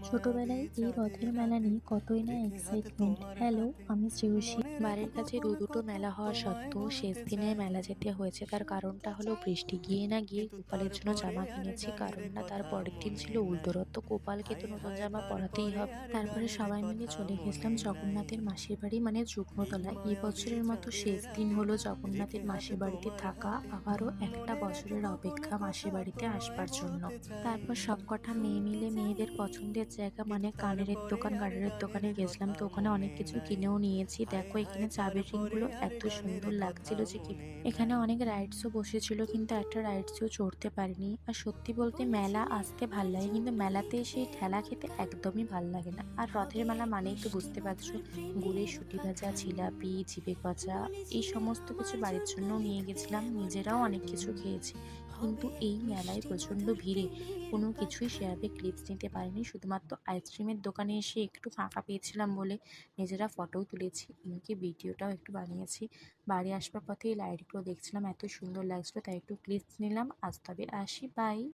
ছোটবেলায় এই রথের মেলা নিয়ে কতই না এক্সাইটমেন্ট। হ্যালো, আমি শ্রেয়সী। বাড়ির কাছে দুটো মেলা হওয়া সত্ত্বেও শেষ দিনে মেলা যেতে হয়েছে, তার কারণটা হলো বৃষ্টি। গিয়ে না গিয়ে গোপালের জন্য জামা কিনেছি, কারণ না তার পরের দিন ছিল উল্টো রথ, তো গোপালকে তো নতুন জামা পরাতেই হবে। তারপরে সবাই মিলে চলে গেছিলাম জগন্নাথের মাসির বাড়ি, মানে যুগ্মতলা। এই বছরের মতো শেষ দিন হলো জগন্নাথের মাসির বাড়িতে থাকা, আবারও একটা বছরের অপেক্ষা মাসির বাড়িতে আসবার জন্য। তারপর সবকটা মেয়ে মিলে মেয়েদের পছন্দের জায়গা মানে কানেরের দোকান, গাডারের দোকানে গেছিলাম, তো ওখানে অনেক কিছু কিনেও নিয়েছি। দেখো এখানে চাবির রিং গুলো এত সুন্দর লাগছিল যে কি। এখানে অনেক রাইডসও বসেছিল, কিন্তু একটা রাইডসও চড়তে পারিনি। আর সত্যি বলতে মেলা আসতে ভাল লাগে, কিন্তু মেলাতে সেই ঠেলা খেতে একদমই ভাল লাগে না। আর রথের মেলা মানেই তো বুঝতে পারছো, গুড়ের শুটি ভাজা, জিলাপি, জিবে গজা, এই সমস্ত কিছু বাড়ির জন্য নিয়ে গেছিলাম, নিজেরাও অনেক কিছু খেয়েছি। কিন্তু এই মেলায় প্রচন্ড ভিড়ে কোনো কিছুই সেভাবে ক্লিপস নিতে পারিনি। শুধুমাত্র আইসক্রিমের দোকানে এসে একটু ফাঁকা পেয়েছিলাম বলে নিজেরা ফটোও তুলেছি, এমনকি ভিডিওটাও একটু বানিয়েছি। বাড়ি আসবার পথে এই লাইটগুলো দেখছিলাম, এত সুন্দর লাগছিল, তাই একটু ক্লিপস নিলাম। আজ তবে আসি, বাই।